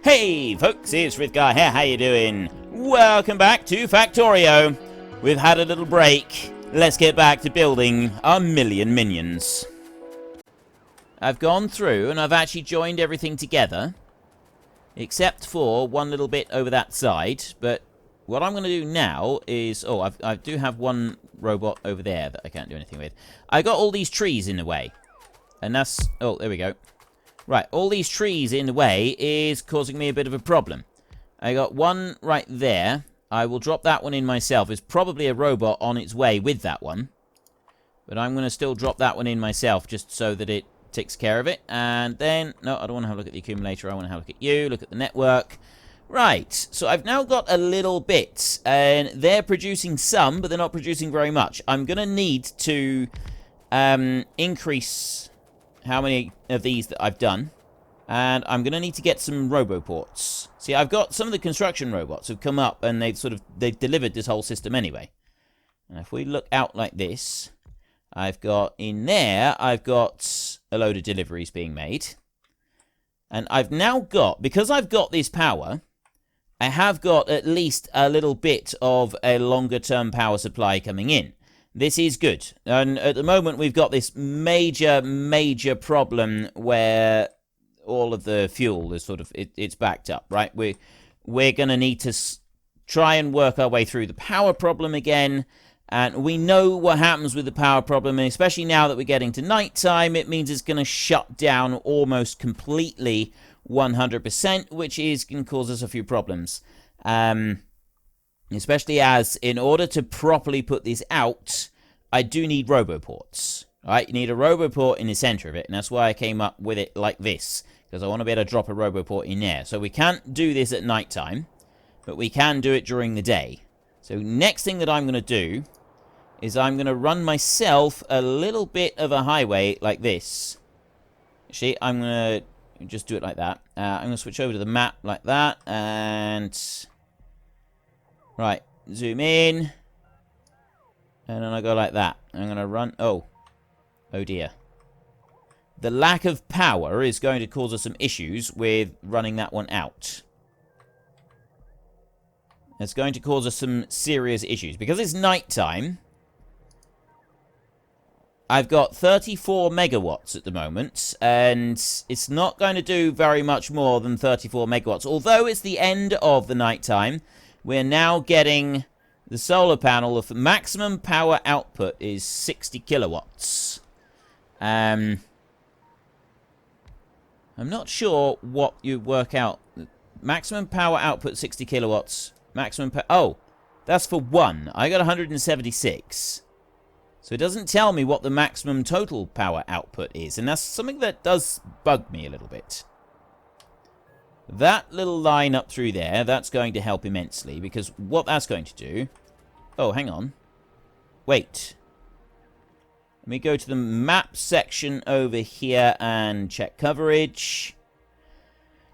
Hey folks, it's Frithgar here, how you doing? Welcome back to Factorio. We've had a little break. Let's get back to building our million minions. I've gone through and I've actually joined everything together, except for one little bit over that side. But what I'm going to do now is... Oh, I do have one robot over there that I can't do anything with. I got all these trees in the way. And that's... Oh, there we go. Right, all these trees in the way is causing me a bit of a problem. I got one right there. I will drop that one in myself. There's probably a robot on its way with that one. But I'm going to still drop that one in myself just so that it takes care of it. And then... No, I don't want to have a look at the accumulator. I want to have a look at you. Look at the network. Right, so I've now got a little bit. And they're producing some, but they're not producing very much. I'm going to need to increase... how many of these that I've done, and I'm going to need to get some roboports. See, I've got some of the construction robots who've come up and they've delivered this whole system anyway. And if we look out like this, I've got in there, I've got a load of deliveries being made. And I've now got, because I've got this power, I have got at least a little bit of a longer term power supply coming in. This is good. And at the moment, we've got this major problem where all of the fuel is sort of, it's backed up, right? We're going to need to try and work our way through the power problem again. And we know what happens with the power problem, and especially now that we're getting to nighttime, it means it's going to shut down almost completely 100%, which is going to cause us a few problems. Especially as, in order to properly put this out, I do need roboports. Right? You need a roboport in the center of it, and that's why I came up with it like this. Because I want to be able to drop a roboport in there. So we can't do this at nighttime, but we can do it during the day. So next thing that I'm going to do is I'm going to run myself a little bit of a highway like this. Actually, I'm going to just do it like that. I'm going to switch over to the map like that, and... Right, zoom in. And then I go like that. I'm going to run... Oh dear. The lack of power is going to cause us some issues with running that one out. It's going to cause us some serious issues. Because it's nighttime, I've got 34 megawatts at the moment. And it's not going to do very much more than 34 megawatts. Although it's the end of the nighttime... We're now getting the solar panel of maximum power output is 60 kilowatts. I'm not sure what you work out. Maximum power output 60 kilowatts. Maximum power... Oh, that's for one. I got 176. So it doesn't tell me what the maximum total power output is. And that's something that does bug me a little bit. That little line up through there, that's going to help immensely, because what that's going to do... Oh, hang on. Wait. Let me go to the map section over here and check coverage.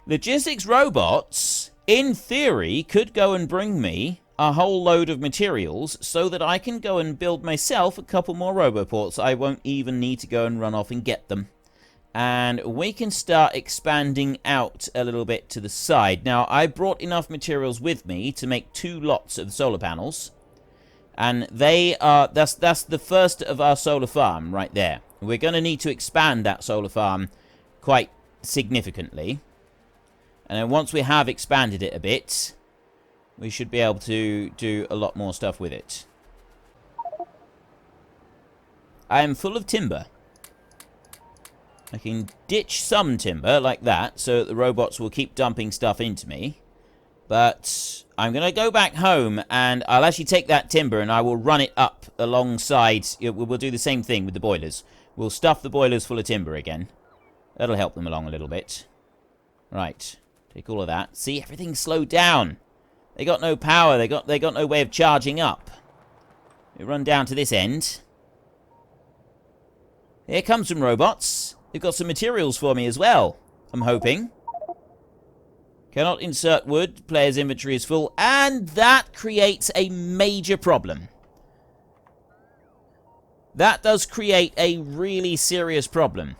Logistics robots, in theory, could go and bring me a whole load of materials so that I can go and build myself a couple more roboports. I won't even need to go and run off and get them. And we can start expanding out a little bit to the side. Now, I brought enough materials with me to make 2 lots of solar panels. And they are... That's the first of our solar farm right there. We're going to need to expand that solar farm quite significantly. And then once we have expanded it a bit, we should be able to do a lot more stuff with it. I am full of timber. I can ditch some timber like that, so that the robots will keep dumping stuff into me. But I'm going to go back home, and I'll actually take that timber, and I will run it up alongside... We'll do the same thing with the boilers. We'll stuff the boilers full of timber again. That'll help them along a little bit. Right. Take all of that. See, everything's slowed down. They got no power. They got no way of charging up. We run down to this end. Here comes some robots. They've got some materials for me as well, I'm hoping. Cannot insert wood. Player's inventory is full. And that creates a major problem. That does create a really serious problem.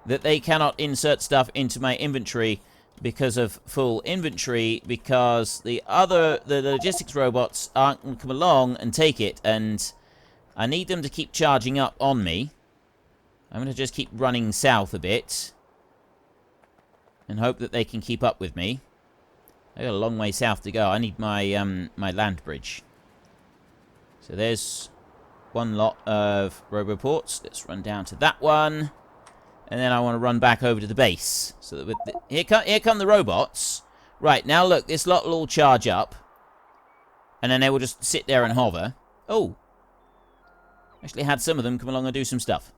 That they cannot insert stuff into my inventory because of full inventory, because the logistics robots aren't going to come along and take it, and I need them to keep charging up on me. I'm going to just keep running south a bit and hope that they can keep up with me. I got a long way south to go. I need my my land bridge. So there's one lot of roboports. Let's run down to that one. And then I want to run back over to the base. So that with here come the robots. Right, now look, this lot will all charge up. And then they will just sit there and hover. Oh. Actually had some of them come along and do some stuff.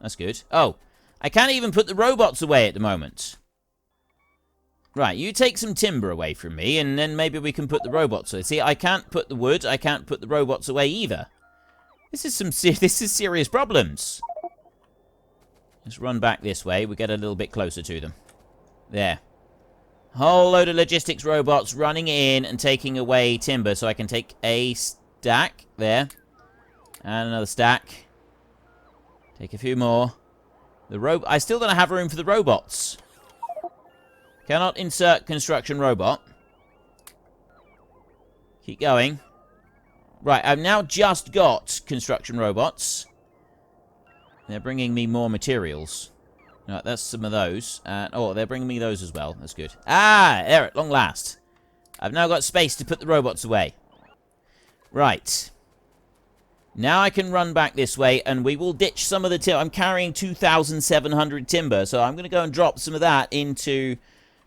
That's good. Oh, I can't even put the robots away at the moment. Right, you take some timber away from me, and then maybe we can put the robots away. See, I can't put the wood, I can't put the robots away either. This is serious problems. Let's run back this way. We get a little bit closer to them. There. Whole load of logistics robots running in and taking away timber, so I can take a stack. There. And another stack. Take a few more. I still don't have room for the robots. Cannot insert construction robot. Keep going. Right, I've now just got construction robots. They're bringing me more materials. Right, that's some of those. Oh, they're bringing me those as well. That's good. Ah, there, at long last. I've now got space to put the robots away. Right. Now I can run back this way, and we will ditch some of the timber. I'm carrying 2,700 timber, so I'm going to go and drop some of that into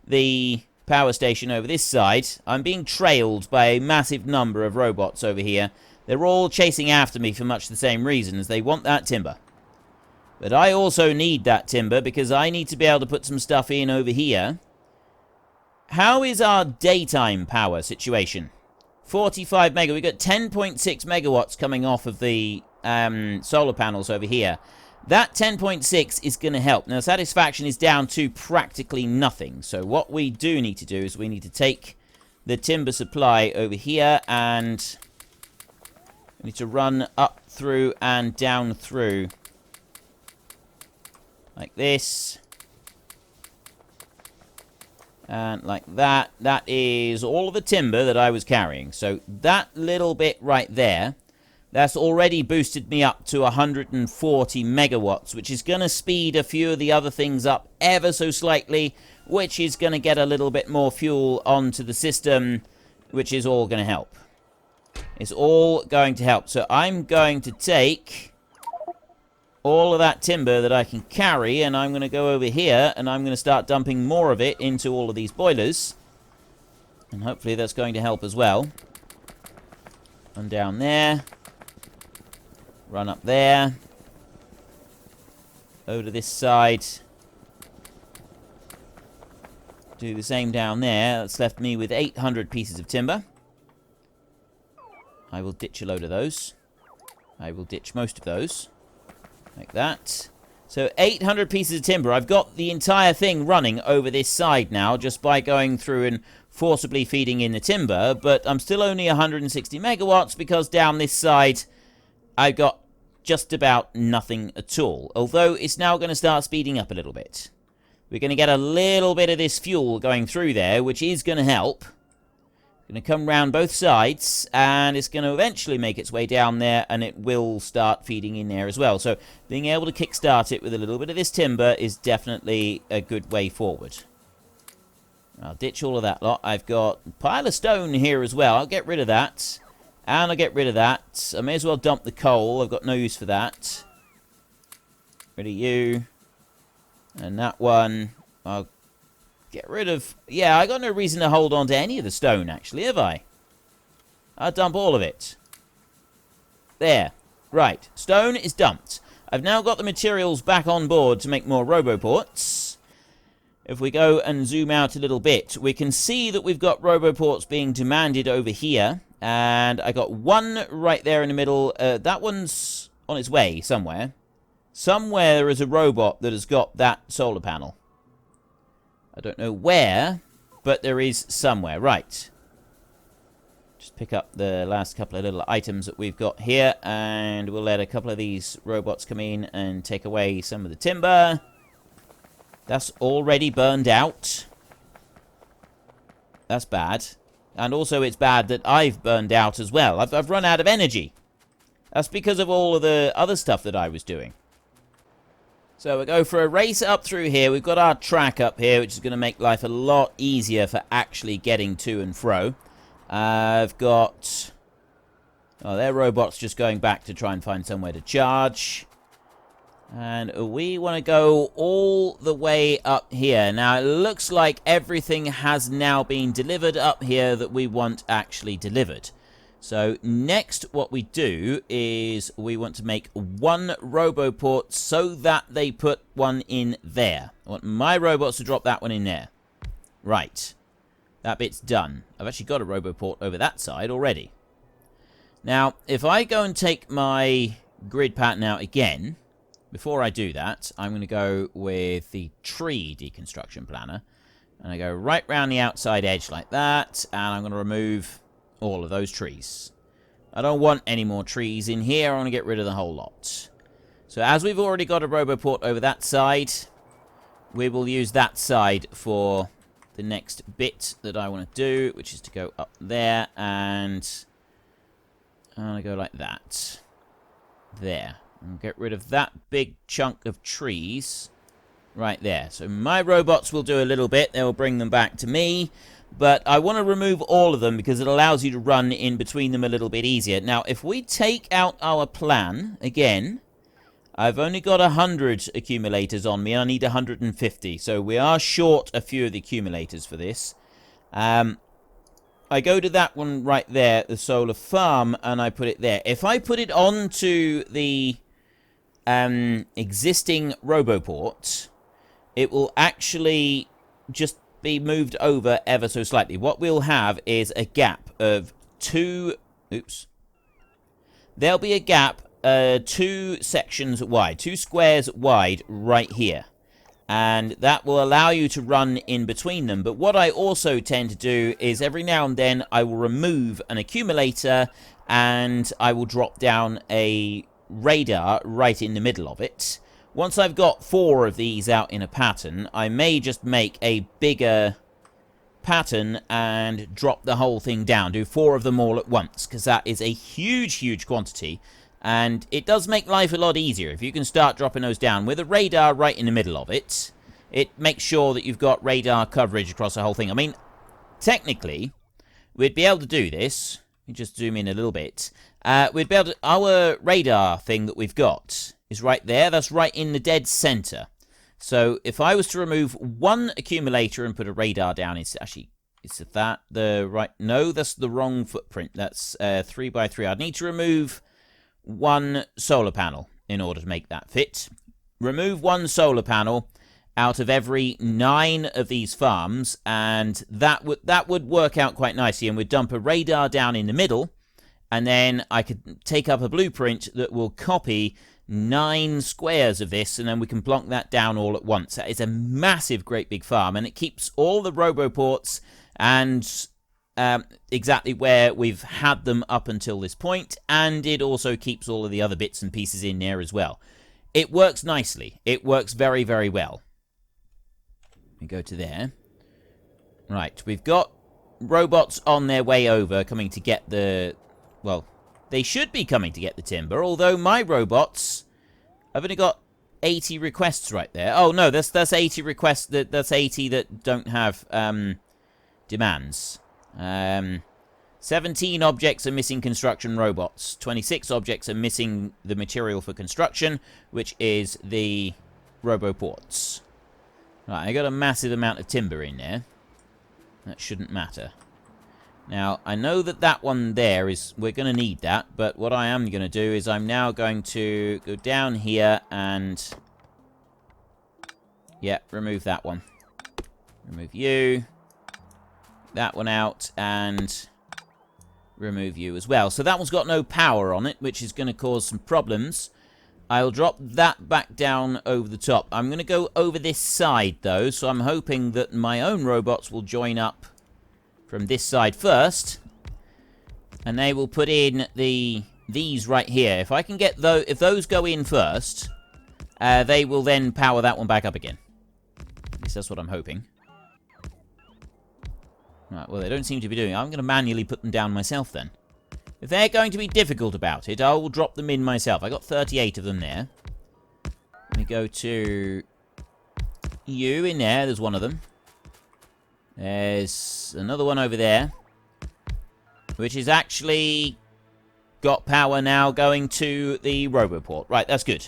the power station over this side. I'm being trailed by a massive number of robots over here. They're all chasing after me for much the same reasons. They want that timber. But I also need that timber because I need to be able to put some stuff in over here. How is our daytime power situation? 45 mega. We've got 10.6 megawatts coming off of the solar panels over here. That 10.6 is going to help. Now, satisfaction is down to practically nothing. So what we do need to do is we need to take the timber supply over here, and we need to run up through and down through. Like this. And like that. That is all of the timber that I was carrying. So that little bit right there, that's already boosted me up to 140 megawatts, which is going to speed a few of the other things up ever so slightly, which is going to get a little bit more fuel onto the system, which is all going to help. It's all going to help. So I'm going to take all of that timber that I can carry, and I'm going to go over here, and I'm going to start dumping more of it into all of these boilers. And hopefully that's going to help as well. Run down there. Run up there. Over to this side. Do the same down there. That's left me with 800 pieces of timber. I will ditch a load of those. I will ditch most of those. Like that. So 800 pieces of timber. I've got the entire thing running over this side now just by going through and forcibly feeding in the timber. But I'm still only 160 megawatts because down this side I've got just about nothing at all. Although it's now going to start speeding up a little bit. We're going to get a little bit of this fuel going through there, which is going to help. Going to come round both sides, and it's going to eventually make its way down there, and it will start feeding in there as well. So being able to kickstart it with a little bit of this timber is definitely a good way forward. I'll ditch all of that lot. I've got a pile of stone here as well. I'll get rid of that. And I'll get rid of that. I may as well dump the coal. I've got no use for that. Rid of you. And that one. I'll get rid of... Yeah, I got no reason to hold on to any of the stone, actually, have I? I'll dump all of it. There. Right. Stone is dumped. I've now got the materials back on board to make more roboports. If we go and zoom out a little bit, we can see that we've got roboports being demanded over here. And I got one right there in the middle. That one's on its way somewhere. Somewhere there is a robot that has got that solar panel. I don't know where, but there is somewhere. Right. Just pick up the last couple of little items that we've got here, and we'll let a couple of these robots come in and take away some of the timber. That's already burned out. That's bad. And also it's bad that I've burned out as well. I've run out of energy. That's because of all of the other stuff that I was doing. So we'll go for a race up through here. We've got our track up here, which is going to make life a lot easier for actually getting to and fro. I've got... Oh, their robot's just going back to try and find somewhere to charge. And we want to go all the way up here. Now, it looks like everything has now been delivered up here that we want actually delivered. So, next, what we do is we want to make one RoboPort so that they put one in there. I want my robots to drop that one in there. Right. That bit's done. I've actually got a RoboPort over that side already. Now, if I go and take my grid pattern out again, before I do that, I'm going to go with the tree deconstruction planner. And I go right round the outside edge like that, and I'm going to remove all of those trees. I don't want any more trees in here. I want to get rid of the whole lot. So as we've already got a RoboPort over that side, we will use that side for the next bit that I want to do, which is to go up there, and I'm going to go like that. There. And get rid of that big chunk of trees right there. So my robots will do a little bit. They will bring them back to me. But I want to remove all of them because it allows you to run in between them a little bit easier. Now, if we take out our plan, again, I've only got 100 accumulators on me. I need 150. So we are short a few of the accumulators for this. I go to that one right there, the solar farm, and I put it there. If I put it onto the existing RoboPort, it will actually just be moved over ever so slightly. What we'll have is a gap of two... Oops. There'll be a gap 2 sections wide, 2 squares wide right here. And that will allow you to run in between them. But what I also tend to do is every now and then I will remove an accumulator and I will drop down a radar right in the middle of it. Once I've got 4 of these out in a pattern, I may just make a bigger pattern and drop the whole thing down. Do 4 of them all at once, because that is a huge, huge quantity. And it does make life a lot easier. If you can start dropping those down with a radar right in the middle of it, it makes sure that you've got radar coverage across the whole thing. I mean, technically, we'd be able to do this. Let me just zoom in a little bit. We'd be able to... Our radar thing that we've got is right there. That's right in the dead center. So if I was to remove one accumulator and put a radar down, it's actually... Is that the right... No, that's the wrong footprint. That's 3 by 3. I'd need to remove... 1 solar panel in order to make that fit. Remove 1 solar panel out of every 9 of these farms, and that would work out quite nicely. And we'd dump a radar down in the middle, and then I could take up a blueprint that will copy 9 squares of this, and then we can plonk that down all at once. That is a massive, great big farm, and it keeps all the RoboPorts and exactly where we've had them up until this point, and it also keeps all of the other bits and pieces in there as well. It works nicely. It works very, very well. We go to there. Right, we've got robots on their way over coming to get the... Well, they should be coming to get the timber, although my robots... I've only got 80 requests right there. Oh, no, that's 80 requests. That's 80 that don't have demands. 17 objects are missing construction robots. 26 objects are missing the material for construction, which is the RoboPorts. Right, I got a massive amount of timber in there. That shouldn't matter. Now, I know that one there is... We're going to need that, but what I am going to do is I'm now going to go down here and... Yeah, remove that one. Remove you. That one out, and remove you as well. So that one's got no power on it, which is going to cause some problems. I'll drop that back down over the top. I'm going to go over this side, though, so I'm hoping that my own robots will join up from this side first, and they will put in these right here. If I can get those, if those go in first, they will then power that one back up again. At least that's what I'm hoping. Right, well, they don't seem to be doing it. I'm going to manually put them down myself, then. If they're going to be difficult about it, I will drop them in myself. I got 38 of them there. Let me go to you in there. There's one of them. There's another one over there, which is actually got power now going to the Roboport. Right, that's good.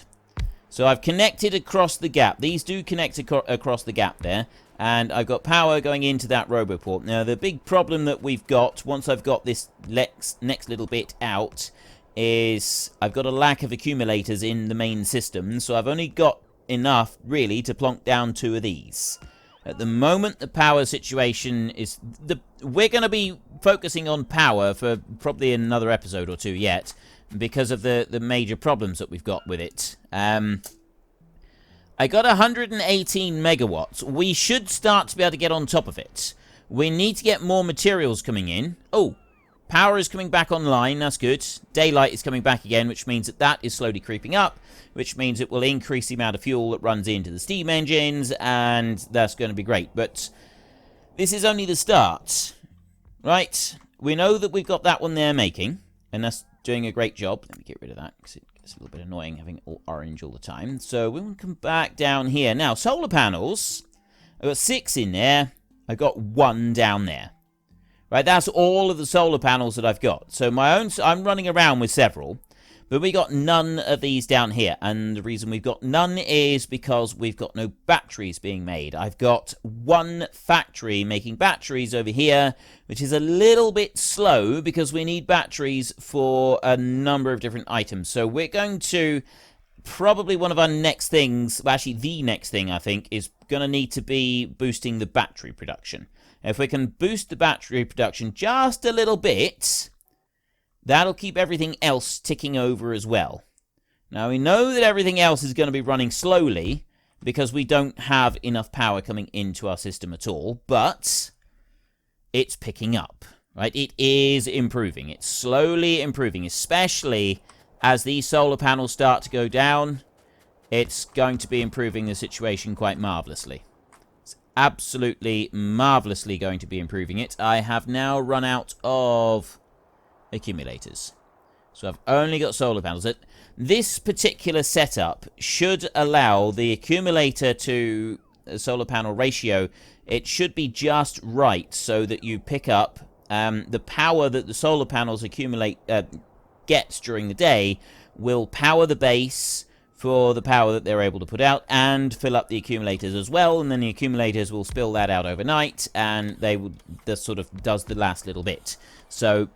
So I've connected across the gap. These do connect across the gap there. And I've got power going into that Roboport. Now, the big problem that we've got, once I've got this next little bit out, is I've got a lack of accumulators in the main system. So I've only got enough, really, to plonk down 2 of these. At the moment, the power situation is... We're going to be focusing on power for probably another episode or 2 yet, because of the major problems that we've got with it. I got 118 megawatts. We should start to be able to get on top of it. We need to get more materials coming in. Oh, power is coming back online. That's good. Daylight is coming back again, which means that is slowly creeping up, which means it will increase the amount of fuel that runs into the steam engines, and that's going to be great. But this is only the start. Right? We know that we've got that one there making, and that's doing a great job. Let me get rid of that, because it's a little bit annoying having it all orange all the time. So we will come back down here. Now, solar panels. I've got 6 in there. I've got 1 down there. Right, that's all of the solar panels that I've got. So my own, I'm running around with several. But we got none of these down here. And the reason we've got none is because we've got no batteries being made. I've got 1 factory making batteries over here, which is a little bit slow because we need batteries for a number of different items. So we're going to... Probably one of our next things, well, actually the next thing, I think, is going to need to be boosting the battery production. If we can boost the battery production just a little bit, that'll keep everything else ticking over as well. Now, we know that everything else is going to be running slowly because we don't have enough power coming into our system at all, but it's picking up, right? It is improving. It's slowly improving, especially... As these solar panels start to go down, it's going to be improving the situation quite marvellously. It's absolutely marvelously going to be improving it. I have now run out of accumulators. So I've only got solar panels. This particular setup should allow the accumulator to solar panel ratio. It should be just right so that you pick up the power that the solar panels accumulate... gets during the day will power the base for the power that they're able to put out and fill up the accumulators as well, and then the accumulators will spill that out overnight, and they will just sort of does the last little bit. So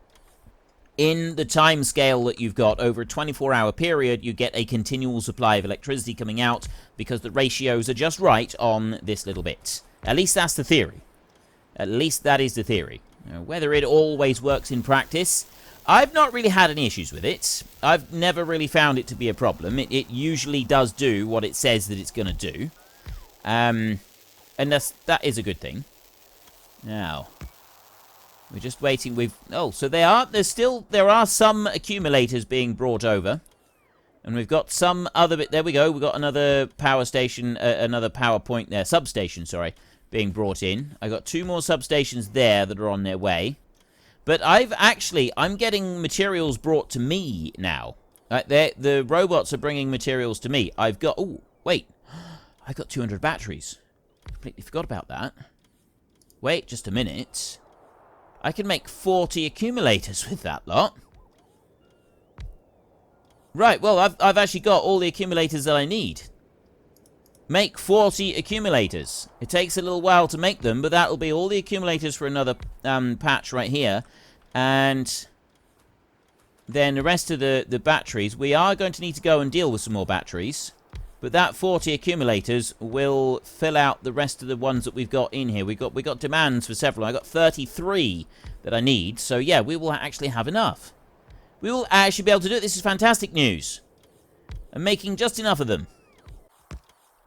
in the time scale that you've got over a 24-hour period, you get a continual supply of electricity coming out because the ratios are just right on this little bit. At least that's the theory. At least that is the theory. Now, whether it always works in practice, I've not really had any issues with it. I've never really found it to be a problem. It usually does do what it says that it's going to do. And that is a good thing. Now, we're just waiting. Oh, so there are some accumulators being brought over. And we've got some other bit. There we go. We've got another power station, another power point there. Substation, sorry, being brought in. I got 2 more substations there that are on their way. But I'm getting materials brought to me now. The robots are bringing materials to me. Oh, wait. I got 200 batteries. Completely forgot about that. Wait just a minute. I can make 40 accumulators with that lot. Right, well, I've actually got all the accumulators that I need. Make 40 accumulators. It takes a little while to make them, but that'll be all the accumulators for another patch right here. And then the rest of the batteries, we are going to need to go and deal with some more batteries. But that 40 accumulators will fill out the rest of the ones that we've got in here. We got demands for several. I got 33 that I need. So yeah, we will actually have enough. We will actually be able to do it. This is fantastic news. I'm making just enough of them.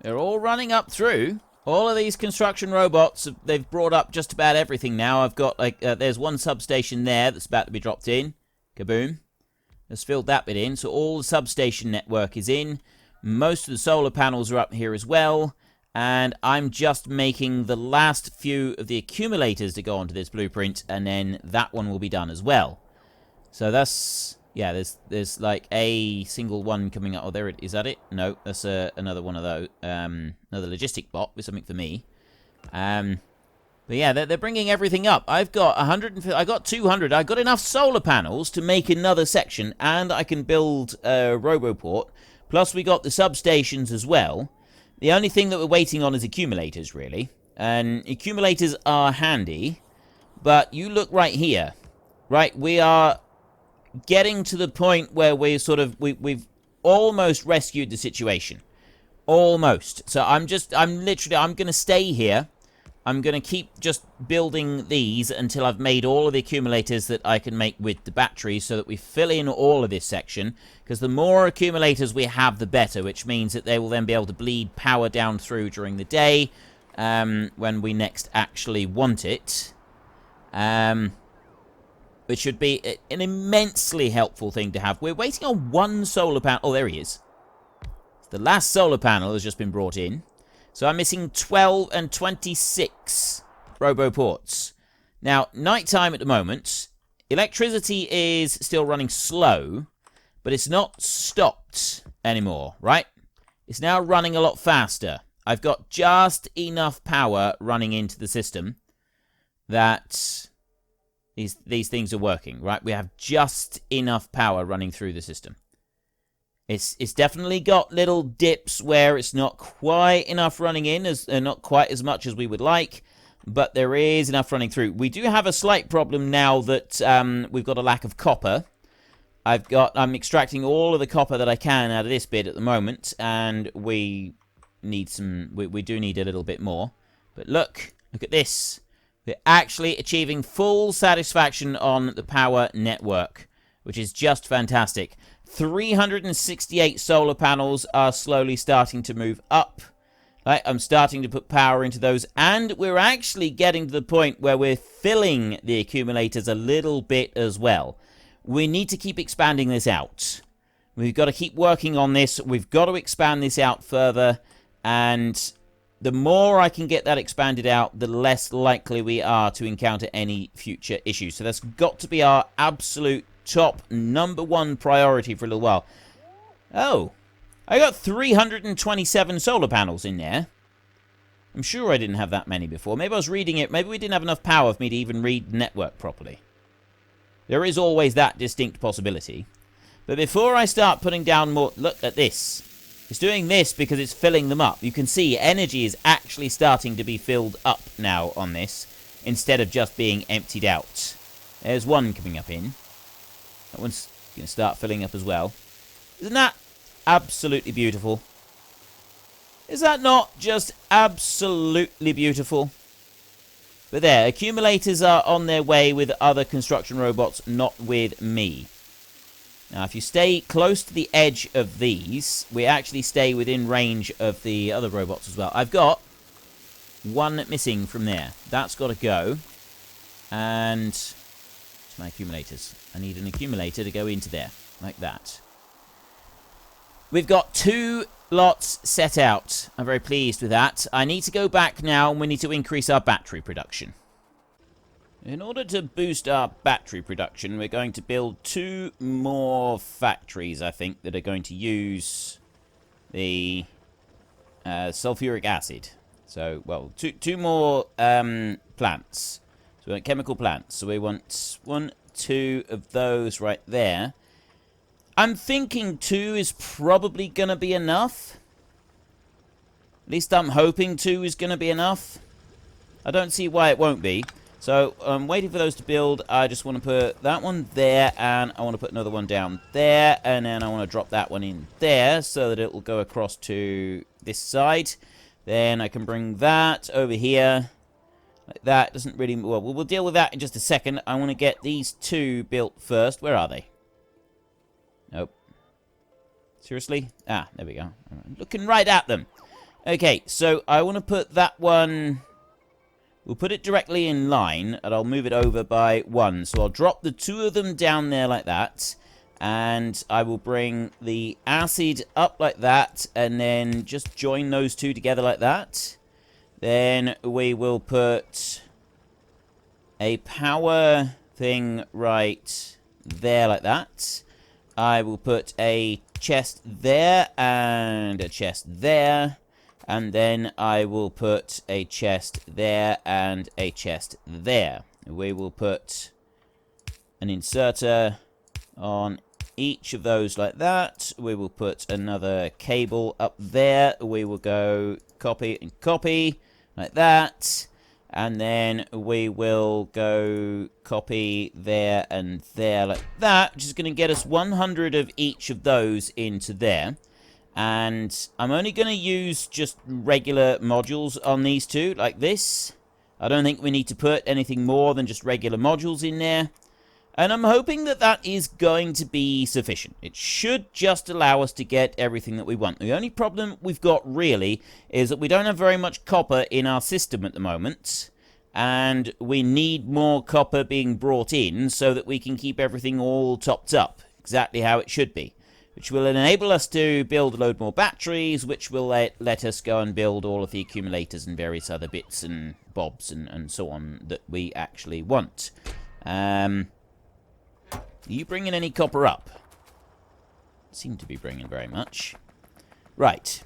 They're all running up through. All of these construction robots, they've brought up just about everything now. I've got, there's one substation there that's about to be dropped in. Kaboom. Let's fill that bit in. So all the substation network is in. Most of the solar panels are up here as well. And I'm just making the last few of the accumulators to go onto this blueprint, and then that one will be done as well. So that's... yeah, there's like a single one coming up. Oh, there it is. Is that it? No, that's another one of those. Another logistic bot with something for me. But yeah, they're bringing everything up. I've got 150. I got 200. I got enough solar panels to make another section, and I can build a Roboport. Plus, we got the substations as well. The only thing that we're waiting on is accumulators, really. And accumulators are handy, but you look right here. Right, we are getting to the point where we're sort of... we've almost rescued the situation. Almost. So I'm going to stay here. I'm going to keep just building these until I've made all of the accumulators that I can make with the batteries, so that we fill in all of this section. Because the more accumulators we have, the better, which means that they will then be able to bleed power down through during the day when we next actually want it. Which should be an immensely helpful thing to have. We're waiting on one solar panel. Oh, there he is. The last solar panel has just been brought in. So I'm missing 12 and 26 Roboports. Now, nighttime at the moment. Electricity is still running slow, but it's not stopped anymore, right? It's now running a lot faster. I've got just enough power running into the system that these things are working, right? We have just enough power running through the system. It's definitely got little dips where it's not quite enough running in, not quite as much as we would like, but there is enough running through. We do have a slight problem now that we've got a lack of copper. I'm extracting all of the copper that I can out of this bit at the moment, and we need some. We do need a little bit more. But look at this. We're actually achieving full satisfaction on the power network, which is just fantastic. 368 solar panels are slowly starting to move up. Right, I'm starting to put power into those, and we're actually getting to the point where we're filling the accumulators a little bit as well. We need to keep expanding this out. We've got to keep working on this. We've got to expand this out further, and the more I can get that expanded out, the less likely we are to encounter any future issues. So that's got to be our absolute top #1 priority for a little while. Oh, I got 327 solar panels in there. I'm sure I didn't have that many before. Maybe I was reading it. Maybe we didn't have enough power for me to even read the network properly. There is always that distinct possibility. But before I start putting down more... Look at this. It's doing this because it's filling them up. You can see energy is actually starting to be filled up now on this, instead of just being emptied out. There's one coming up in. That one's going to start filling up as well. Isn't that absolutely beautiful? Is that not just absolutely beautiful? But there, accumulators are on their way with other construction robots, not with me. Now, if you stay close to the edge of these, we actually stay within range of the other robots as well. I've got one missing from there. That's got to go. And it's my accumulators. I need an accumulator to go into there, like that. We've got 2 lots set out. I'm very pleased with that. I need to go back now, and we need to increase our battery production. In order to boost our battery production, we're going to build 2 more factories, I think, that are going to use the sulfuric acid. So, well, two more plants. So we want chemical plants. So we want 1, 2 of those right there. I'm thinking 2 is probably going to be enough. At least I'm hoping 2 is going to be enough. I don't see why it won't be. So I'm waiting for those to build. I just want to put that one there, and I want to put another one down there, and then I want to drop that one in there so that it will go across to this side. Then I can bring that over here. Like that. Doesn't really... Well, we'll deal with that in just a second. I want to get these 2 built first. Where are they? Nope. Seriously? Ah, there we go. I'm looking right at them. Okay, so I want to put that one... We'll put it directly in line, and I'll move it over by 1. So I'll drop the 2 of them down there like that. And I will bring the acid up like that, and then just join those two together like that. Then we will put a power thing right there like that. I will put a chest there and a chest there. And then I will put a chest there and a chest there. We will put an inserter on each of those like that. We will put another cable up there. We will go copy and copy like that. And then we will go copy there and there like that, which is going to get us 100 of each of those into there. And I'm only going to use just regular modules on these two, like this. I don't think we need to put anything more than just regular modules in there. And I'm hoping that that is going to be sufficient. It should just allow us to get everything that we want. The only problem we've got, really, is that we don't have very much copper in our system at the moment. And we need more copper being brought in so that we can keep everything all topped up, exactly how it should be. Which will enable us to build a load more batteries, which will let us go and build all of the accumulators and various other bits and bobs and so on that we actually want. Are you bringing any copper up? Seem to be bringing very much. Right.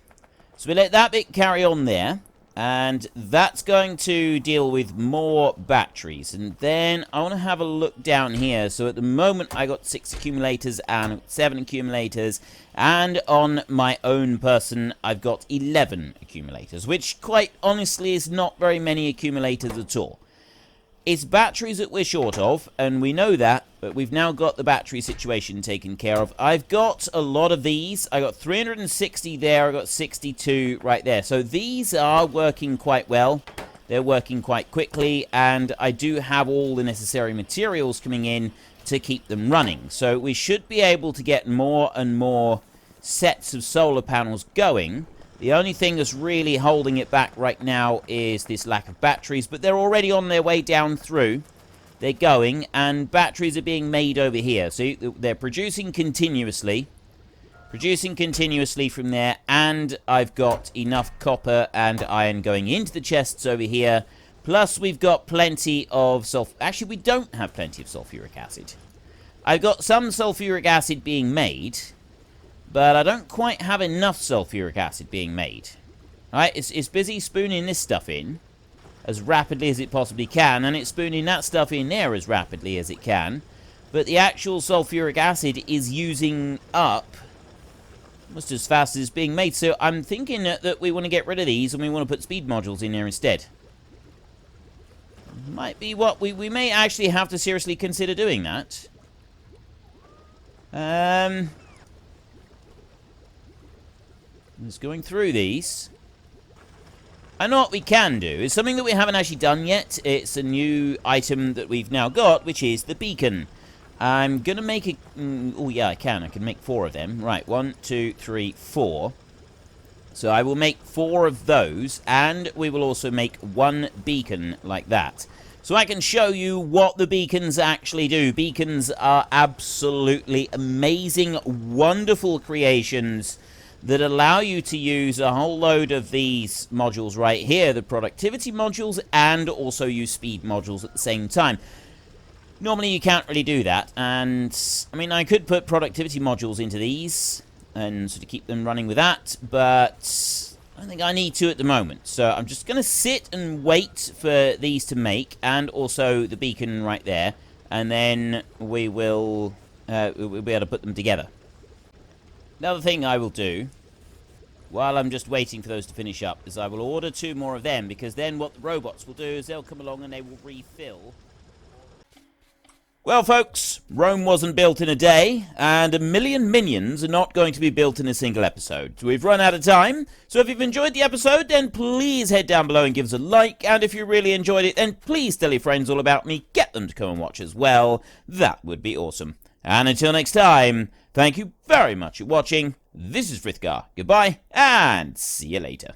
So we let that bit carry on there. And that's going to deal with more batteries. And then I want to have a look down here. So at the moment I got 6 accumulators and 7 accumulators. And on my own person I've got 11 accumulators. Which quite honestly is not very many accumulators at all. It's batteries that we're short of, and we know that, but we've now got the battery situation taken care of. I've got a lot of these. I got 360 there, I got 62 right there. So these are working quite well. They're working quite quickly, and I do have all the necessary materials coming in to keep them running. So we should be able to get more and more sets of solar panels going. The only thing that's really holding it back right now is this lack of batteries, but they're already on their way down through. They're going, and batteries are being made over here. So they're producing continuously from there, and I've got enough copper and iron going into the chests over here. Plus, we've got plenty of Actually, we don't have plenty of sulfuric acid. I've got some sulfuric acid being made, but I don't quite have enough sulfuric acid being made. Alright, it's busy spooning this stuff in as rapidly as it possibly can, and it's spooning that stuff in there as rapidly as it can. But the actual sulfuric acid is using up almost as fast as it's being made. So I'm thinking that we want to get rid of these and we want to put speed modules in there instead. Might be what we may actually have to seriously consider doing that. Just going through these. I know what we can do. It's something that we haven't actually done yet. It's a new item that we've now got, which is the beacon. I'm going to make a... oh, yeah, I can. I can make 4 of them. Right, 1, 2, 3, 4. So I will make 4 of those, and we will also make 1 beacon like that. So I can show you what the beacons actually do. Beacons are absolutely amazing, wonderful creations that allow you to use a whole load of these modules right here, the productivity modules, and also use speed modules at the same time. Normally you can't really do that, and I mean, I could put productivity modules into these and sort of keep them running with that, but I don't think I need to at the moment. So I'm just going to sit and wait for these to make, and also the beacon right there, and then we'll be able to put them together. Another thing I will do, while I'm just waiting for those to finish up, is I will order 2 more of them, because then what the robots will do is they'll come along and they will refill. Well, folks, Rome wasn't built in a day, and 1 million minions are not going to be built in a single episode. So we've run out of time, so if you've enjoyed the episode, then please head down below and give us a like, and if you really enjoyed it, then please tell your friends all about me, get them to come and watch as well. That would be awesome. And until next time, thank you very much for watching. This is Frithgar. Goodbye, and see you later.